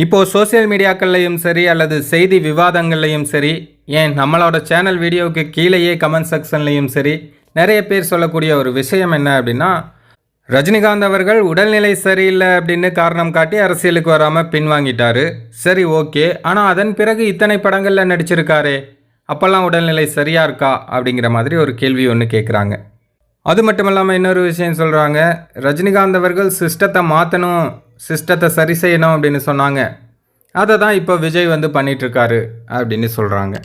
இப்போது சோசியல் மீடியாக்கள்லையும் சரி அல்லது செய்தி விவாதங்கள்லையும் சரி, ஏன் நம்மளோட சேனல் வீடியோவுக்கு கீழேயே கமெண்ட் செக்ஷன்லையும் சரி, நிறைய பேர் சொல்லக்கூடிய ஒரு விஷயம் என்ன அப்படின்னா, ரஜினிகாந்த் அவர்கள் உடல்நிலை சரியில்லை அப்படின்னு காரணம் காட்டி அரசியலுக்கு வராமல் பின்வாங்கிட்டாரு. சரி, ஓகே. ஆனால் அதன் பிறகு இத்தனை படங்களில் நடிச்சிருக்காரே, அப்போல்லாம் உடல்நிலை சரியாக இருக்கா அப்படிங்கிற மாதிரி ஒரு கேள்வி ஒன்று கேட்குறாங்க. அது மட்டும் இல்லாமல் இன்னொரு விஷயம் சொல்கிறாங்க, ரஜினிகாந்த் அவர்கள் சிஸ்டத்தை மாற்றணும், சிஸ்டத்தை சரி செய்யணும் அப்படின்னு சொன்னாங்க. அதை தான் இப்போ விஜய் வந்து பண்ணிகிட்ருக்காரு அப்படின்னு சொல்கிறாங்க.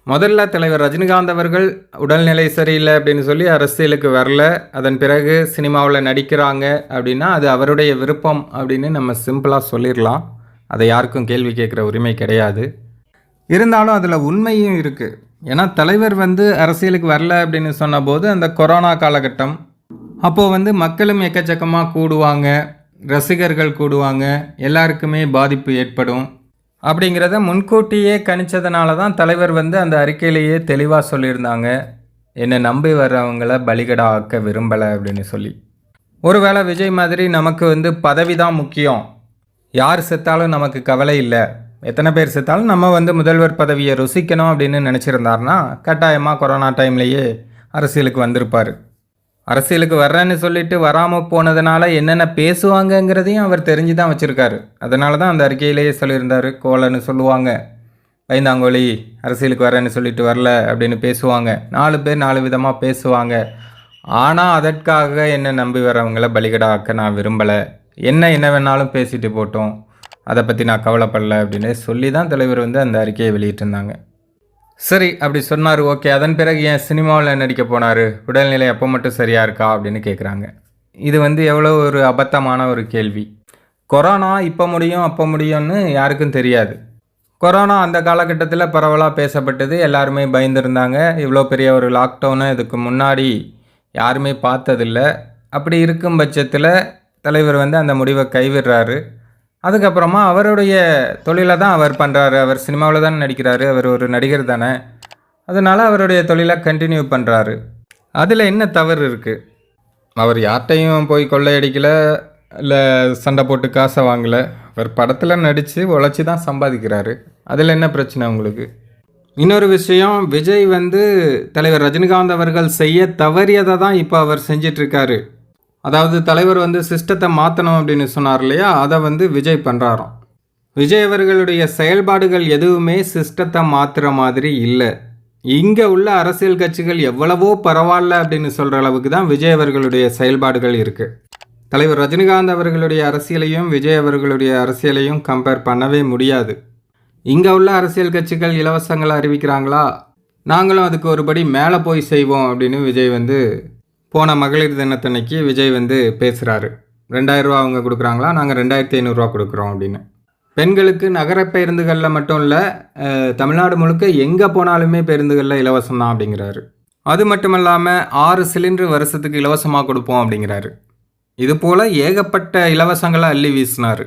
முதல்ல தலைவர் ரஜினிகாந்த் அவர்கள் உடல்நிலை சரியில்லை அப்படின்னு சொல்லி அரசியலுக்கு வரல, அதன் பிறகு சினிமாவில் நடிக்கிறாங்க அப்படின்னா அது அவருடைய விருப்பம் அப்படின்னு நம்ம சிம்பிளாக சொல்லிடலாம். அதை யாருக்கும் கேள்வி கேட்குற உரிமை கிடையாது. இருந்தாலும் அதில் உண்மையும் இருக்குது. ஏன்னா தலைவர் வந்து அரசியலுக்கு வரல அப்படின்னு சொன்னபோது அந்த கொரோனா காலகட்டம், அப்போது வந்து மக்களும் எக்கச்சக்கமாக கூடுவாங்க, ரசிகர்கள் கூடுவாங்க, எல்லாருக்குமே பாதிப்பு ஏற்படும் அப்படிங்கிறத முன்கூட்டியே கணிச்சதுனால தான் தலைவர் வந்து அந்த அறிக்கையிலேயே தெளிவாக சொல்லியிருந்தாங்க, என்னை நம்பி வர்றவங்கள பலிகடா ஆக்க விரும்பலை அப்படின்னு சொல்லி. ஒருவேளை விஜய் மாதிரி நமக்கு வந்து பதவி தான் முக்கியம், யார் செத்தாலும் நமக்கு கவலை இல்லை, எத்தனை பேர் செத்தாலும் நம்ம வந்து முதல்வர் பதவியை ருசிக்கணும் அப்படின்னு நினச்சிருந்தாருன்னா கட்டாயமாக கொரோனா டைம்லேயே அரசியலுக்கு வந்திருப்பார். அரசியலுக்கு வர்றேன்னு சொல்லிட்டு வராமல் போனதுனால என்னென்ன பேசுவாங்கங்கிறதையும் அவர் தெரிஞ்சு தான் வச்சுருக்காரு. அதனால தான் அந்த அறிக்கையிலேயே சொல்லியிருந்தார், கோலன்னு சொல்லுவாங்க, பயந்தாங்கோலி, அரசியலுக்கு வரேன்னு சொல்லிட்டு வரல அப்படின்னு பேசுவாங்க, 4 பேர் 4 விதமாக பேசுவாங்க. ஆனால் அதற்காக என்னை நம்பி வரவங்கள பலிகடா ஆக்க நான் விரும்பலை, என்ன வேணாலும் பேசிட்டு போட்டோம், அதை பற்றி நான் கவலைப்படலை அப்படின்னு சொல்லி தான் தலைவர் வந்து அந்த அறிக்கையை வெளியிட்டிருந்தாங்க. சரி, அப்படி சொன்னார், ஓகே. அதன் பிறகு ஏன் சினிமாவில் நடிக்க போனார், உடல்நிலை அப்போ மட்டும் சரியாக இருக்கா அப்படின்னு கேட்குறாங்க. இது வந்து எவ்வளோ ஒரு அபத்தமான ஒரு கேள்வி. கொரோனா இப்போ முடியும் அப்போ முடியும்னு யாருக்கும் தெரியாது. கொரோனா அந்த காலகட்டத்தில் பரவலாக பேசப்பட்டது, எல்லாருமே பயந்துருந்தாங்க. இவ்வளோ பெரிய ஒரு லாக்டவுனை இதுக்கு முன்னாடி யாருமே பார்த்ததில்லை. அப்படி இருக்கும் பட்சத்தில் தலைவர் வந்து அந்த முடிவை கைவிடுறாரு. அதுக்கப்புறமா அவருடைய தொழிலை தான் அவர் பண்ணுறாரு, அவர் சினிமாவில் தான் நடிக்கிறாரு, அவர் ஒரு நடிகர் தானே, அதனால் அவருடைய தொழிலை கண்டினியூ பண்ணுறாரு. அதில் என்ன தவறு இருக்குது? அவர் யார்கிட்டையும் போய் கொள்ளையடிக்கலை, இல்லை சண்டை போட்டு காசை வாங்கலை, அவர் படத்தில் நடித்து உழைச்சி தான் சம்பாதிக்கிறாரு. அதில் என்ன பிரச்சனை உங்களுக்கு? இன்னொரு விஷயம், விஜய் வந்து தலைவர் ரஜினிகாந்த் அவர்கள் செய்ய தவறியதை தான் இப்போ அவர் செஞ்சிட்ருக்காரு. அதாவது தலைவர் வந்து சிஸ்டத்தை மாற்றணும் அப்படின்னு சொன்னார் இல்லையா, அதை வந்து விஜய் பண்ணுறாராம். விஜய் அவர்களுடைய செயல்பாடுகள் எதுவுமே சிஸ்டத்தை மாற்றுற மாதிரி இல்லை. இங்கே உள்ள அரசியல் கட்சிகள் எவ்வளவோ பரவாயில்ல அப்படின்னு சொல்கிற அளவுக்கு தான் விஜய் அவர்களுடைய செயல்பாடுகள் இருக்குது. தலைவர் ரஜினிகாந்த் அவர்களுடைய அரசியலையும் விஜய் அவர்களுடைய அரசியலையும் கம்பேர் பண்ணவே முடியாது. இங்கே உள்ள அரசியல் கட்சிகள் இலவசங்களை அறிவிக்கிறாங்களா, நாங்களும் அதுக்கு ஒருபடி மேலே போய் செய்வோம் அப்படின்னு விஜய் வந்து போன மகளிர் தினத்தன்னைக்கு விஜய் வந்து பேசுகிறாரு. 2000 ரூபா அவங்க கொடுக்குறாங்களா, நாங்கள் 2500 கொடுக்குறோம் அப்படின்னு. பெண்களுக்கு நகர பேருந்துகளில் மட்டும் இல்லை, தமிழ்நாடு முழுக்க எங்கே போனாலுமே பேருந்துகளில் இலவசம் தான் அப்படிங்கிறாரு. அது மட்டும் இல்லாமல் 6 சிலிண்டர் வருஷத்துக்கு இலவசமாக கொடுப்போம் அப்படிங்கிறாரு. இது போல் ஏகப்பட்ட இலவசங்களை அள்ளி வீசினார்.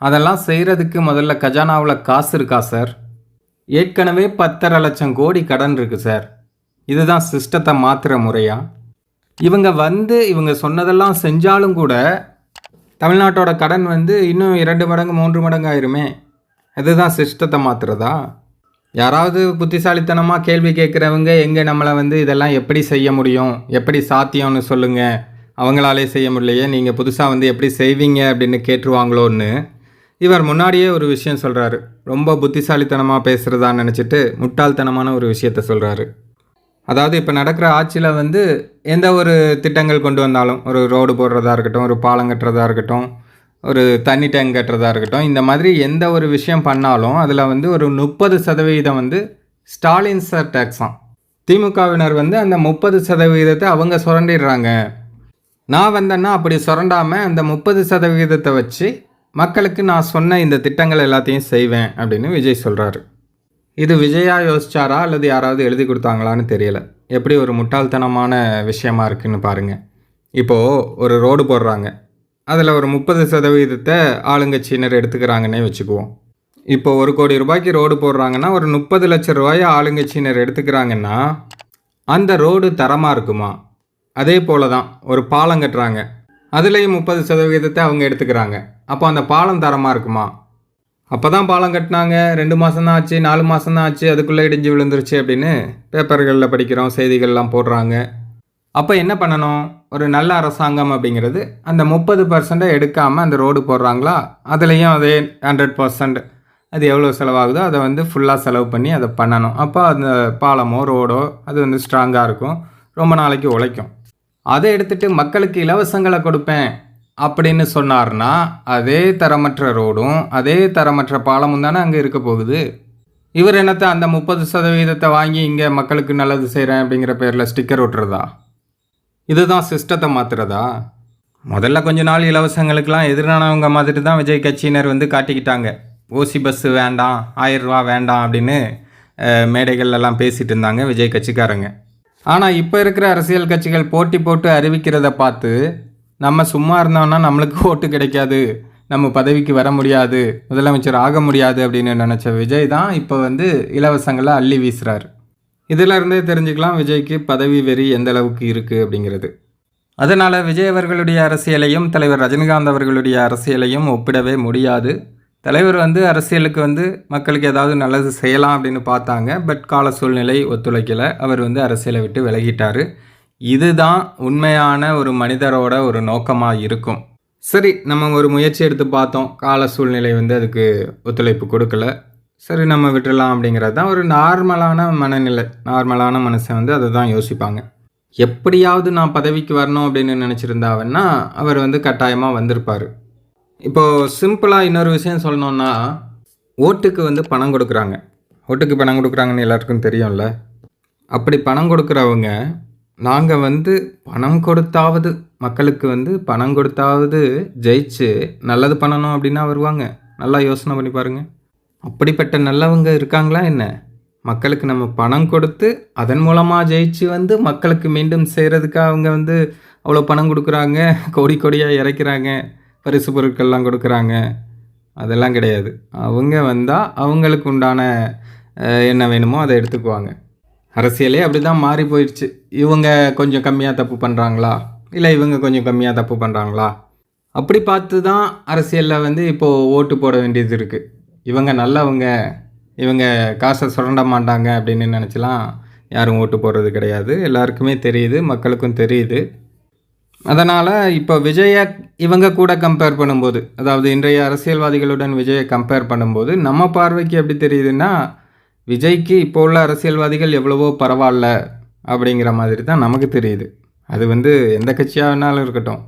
அதெல்லாம் செய்கிறதுக்கு முதல்ல கஜானாவில் காசு இருக்கா சார்? ஏற்கனவே 10.5 லட்சம் கோடி கடன் இருக்குது சார். இதுதான் சிஸ்டத்தை மாற்றுற முறையா? இவங்க சொன்னதெல்லாம் செஞ்சாலும் கூட தமிழ்நாட்டோட கடன் வந்து இன்னும் 2 மடங்கு 3 மடங்கு ஆயிருமே. இதுதான் சிஸ்டத்தை மாற்றுறதா? யாராவது புத்திசாலித்தனமாக கேள்வி கேட்குறவங்க எங்கே நம்மளை வந்து இதெல்லாம் எப்படி செய்ய முடியும், எப்படி சாத்தியம்னு சொல்லுங்கள், அவங்களாலே செய்ய முடியலையே, நீங்கள் புதுசாக வந்து எப்படி செய்வீங்க அப்படின்னு கேட்டுருவாங்களோன்னு இவர் முன்னாடியே ஒரு விஷயம் சொல்கிறாரு. ரொம்ப புத்திசாலித்தனமாக பேசுகிறதான்னு நினச்சிட்டு முட்டாள்தனமான ஒரு விஷயத்த சொல்கிறாரு. அதாவது இப்போ நடக்கிற ஆட்சியில் வந்து எந்த ஒரு திட்டங்கள் கொண்டு வந்தாலும், ஒரு ரோடு போடுறதா இருக்கட்டும், ஒரு பாலம் கட்டுறதா இருக்கட்டும், ஒரு தண்ணி டேங்க் கட்டுறதா இருக்கட்டும், இந்த மாதிரி எந்த ஒரு விஷயம் பண்ணாலும் அதில் வந்து ஒரு 30% வந்து ஸ்டாலின் சார் டேக்ஸாம். திமுகவினர் வந்து அந்த 30% அவங்க சுரண்டிடுறாங்க. நான் வந்தேன்னா அப்படி சுரண்டாமல் அந்த 30% வச்சு மக்களுக்கு நான் சொன்ன இந்த திட்டங்கள் எல்லாத்தையும் செய்வேன் அப்படின்னு விஜய் சொல்கிறாரு. இது விஜயா யோசிச்சாரா அல்லது யாராவது எழுதி கொடுத்தாங்களான்னு தெரியல. எப்படி ஒரு முட்டாள்தனமான விஷயமா இருக்குன்னு பாருங்கள். இப்போது ஒரு ரோடு போடுறாங்க, அதில் ஒரு 30% ஆளுங்கட்சியினர் எடுத்துக்கிறாங்கன்னே வச்சுக்குவோம். இப்போது 1 கோடி ரூபாய்க்கு ரோடு போடுறாங்கன்னா ஒரு 30 லட்சம் ரூபாயை ஆளுங்கட்சியினர் எடுத்துக்கிறாங்கன்னா அந்த ரோடு தரமாக இருக்குமா? அதே போல தான் ஒரு பாலம் கட்டுறாங்க, அதுலேயும் 30% அவங்க எடுத்துக்கிறாங்க. அப்போ அந்த பாலம் தரமாக இருக்குமா? அப்போ தான் பாலம் கட்டினாங்க, 2 மாதம் தான் ஆச்சு, 4 மாதம் தான் ஆச்சு, அதுக்குள்ளே இடிஞ்சு விழுந்துருச்சு அப்படின்னு பேப்பர்களில் படிக்கிறோம், செய்திகள்லாம் போடுறாங்க. அப்போ என்ன பண்ணணும்? ஒரு நல்ல அரசாங்கம் அப்படிங்கிறது அந்த 30% எடுக்காமல் அந்த ரோடு போடுறாங்களா, அதுலேயும் அதே 100% அது எவ்வளோ செலவாகுதோ அதை வந்து ஃபுல்லாக செலவு பண்ணி அதை பண்ணணும். அப்போ அந்த பாலமோ ரோடோ அது வந்து ஸ்ட்ராங்காக இருக்கும், ரொம்ப நாளைக்கு உழைக்கும். அதை எடுத்துகிட்டு மக்களுக்கு இலவசங்களை கொடுப்பேன் அப்படின்னு சொன்னார்னா, அதே தரமற்ற ரோடும் அதே தரமற்ற பாலமும் தானே அங்கே இருக்க போகுது. இவர் என்னத்தை அந்த 30% வாங்கி இங்கே மக்களுக்கு நல்லது செய்கிறேன் அப்படிங்கிற பேரில் ஸ்டிக்கர் ஒட்டுறதா? இதுதான் சிஸ்டத்தை மாற்றுறதா? முதல்ல கொஞ்ச நாள் இலவசங்களுக்கெல்லாம் எதிரானவங்க மாதிரி தான் விஜய் கட்சியினர் வந்து காட்டிக்கிட்டாங்க. ஓசி பஸ்ஸு வேண்டாம், 1000 ரூபா வேண்டாம் அப்படின்னு மேடைகள்லாம் பேசிகிட்டு இருந்தாங்க விஜய் கட்சிக்காரங்க. ஆனால் இப்போ இருக்கிற அரசியல் கட்சிகள் போட்டி போட்டு அறிவிக்கிறத பார்த்து நம்ம சும்மா இருந்தோம்னா நம்மளுக்கு ஓட்டு கிடைக்காது, நம்ம பதவிக்கு வர முடியாது, முதலமைச்சர் ஆக முடியாது அப்படின்னு நினச்ச விஜய் தான் இப்போ வந்து இலவசங்களை அள்ளி வீசுகிறார். இதில் இருந்தே தெரிஞ்சுக்கலாம் விஜய்க்கு பதவி வெறி எந்த அளவுக்கு இருக்குது அப்படிங்கிறது. அதனால் விஜய் அவர்களுடைய அரசியலையும் தலைவர் ரஜினிகாந்த் அவர்களுடைய அரசியலையும் ஒப்பிடவே முடியாது. தலைவர் வந்து அரசியலுக்கு வந்து மக்களுக்கு ஏதாவது நல்லது செய்யலாம் அப்படின்னு பார்த்தாங்க, பட் கால சூழ்நிலை ஒத்துழைக்கலை, அவர் வந்து அரசியலை விட்டு விலகிட்டார். இதுதான் உண்மையான ஒரு மனிதரோட ஒரு நோக்கமாக இருக்கும். சரி, நம்ம ஒரு முயற்சி எடுத்து பார்த்தோம், கால சூழ்நிலை வந்து அதுக்கு ஒத்துழைப்பு கொடுக்கல, சரி நம்ம விட்டுடலாம் அப்படிங்கிறது தான் ஒரு நார்மலான மனநிலை. நார்மலான மனுஷன் வந்து அதை தான் யோசிப்பாங்க. எப்படியாவது நான் பதவிக்கு வரணும் அப்படின்னு நினச்சிருந்தாவன்னா அவர் வந்து கட்டாயமாக வந்திருப்பார். இப்போது சிம்பிளாக இன்னொரு விஷயம் சொல்லணுன்னா, ஓட்டுக்கு வந்து பணம் கொடுக்குறாங்க. ஓட்டுக்கு பணம் கொடுக்குறாங்கன்னு எல்லாருக்கும் தெரியும்ல. அப்படி பணம் கொடுக்குறவங்க, நாங்கள் வந்து பணம் கொடுத்தாவது மக்களுக்கு வந்து பணம் கொடுத்தாவது ஜெயிச்சு நல்லது பண்ணணும் அப்படின்னா வருவாங்க. நல்லா யோசனை பண்ணி பாருங்கள். அப்படிப்பட்ட நல்லவங்க இருக்காங்களா என்ன? மக்களுக்கு நம்ம பணம் கொடுத்து அதன் மூலமாக ஜெயிச்சு வந்து மக்களுக்கு மீண்டும் செய்கிறதுக்காக அவங்க வந்து அவ்வளோ பணம் கொடுக்குறாங்க, கோடி கோடியாக இறைக்கிறாங்க, பரிசு பொருட்கள்லாம் கொடுக்குறாங்க. அதெல்லாம் கிடையாது. அவங்க வந்தால் அவங்களுக்கு உண்டான என்ன வேணுமோ அதை எடுத்துக்குவாங்க. அரசியலே அப்படி தான் மாறி போயிடுச்சு. இவங்க கொஞ்சம் கம்மியாக தப்பு பண்ணுறாங்களா, இல்லை இவங்க கொஞ்சம் கம்மியாக தப்பு பண்ணுறாங்களா, அப்படி பார்த்து தான் அரசியலில் வந்து இப்போது ஓட்டு போட வேண்டியது இருக்குது. இவங்க நல்லவங்க, இவங்க காசை சுரண்ட மாட்டாங்க அப்படின்னு நினச்சிலாம் யாரும் ஓட்டு போடுறது கிடையாது. எல்லாருக்குமே தெரியுது, மக்களுக்கும் தெரியுது. அதனால் இப்போ விஜயை இவங்க கூட கம்பேர் பண்ணும்போது, அதாவது இன்றைய அரசியல்வாதிகளுடன் விஜயை கம்பேர் பண்ணும்போது நம்ம பார்வைக்கு எப்படி தெரியுதுன்னா, விஜய்க்கு இப்போ உள்ள அரசியல்வாதிகள் எவ்வளவோ பரவாயில்ல அப்படிங்கிற மாதிரி தான் நமக்கு தெரியுது. அது வந்து எந்த கட்சியாக வேணாலும் இருக்கட்டும்,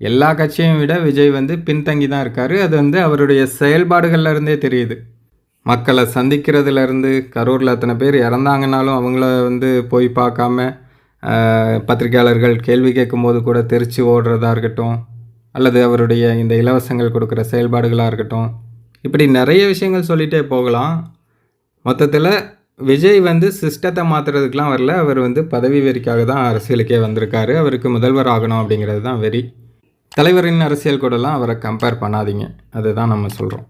எல்லா கட்சியையும் விட விஜய் வந்து பின்தங்கி தான் இருக்கார். அது வந்து அவருடைய செயல்பாடுகளில் இருந்தே தெரியுது. மக்களை சந்திக்கிறதுலேருந்து, கரூரில் அத்தனை பேர் இறந்தாங்கனாலும் அவங்கள வந்து போய் பார்க்காம பத்திரிகையாளர்கள் கேள்வி கேட்கும்போது கூட தெரிச்சு ஓடுறதா இருக்கட்டும், அல்லது அவருடைய இந்த இலவசங்கள் கொடுக்குற செயல்பாடுகளாக இருக்கட்டும், இப்படி நிறைய விஷயங்கள் சொல்லிகிட்டே போகலாம். மொத்தத்தில் விஜய் வந்து சிஸ்டத்தை மாற்றுறதுக்கெலாம் வரல, அவர் வந்து பதவி வெறிக்காக தான் அரசியலுக்கே வந்திருக்காரு. அவருக்கு முதல்வர் ஆகணும் அப்படிங்கிறது தான் வெறி. தலைவரின் அரசியல் கூடலாம் அவரை கம்பேர் பண்ணாதீங்க, அதுதான் நம்ம சொல்கிறோம்.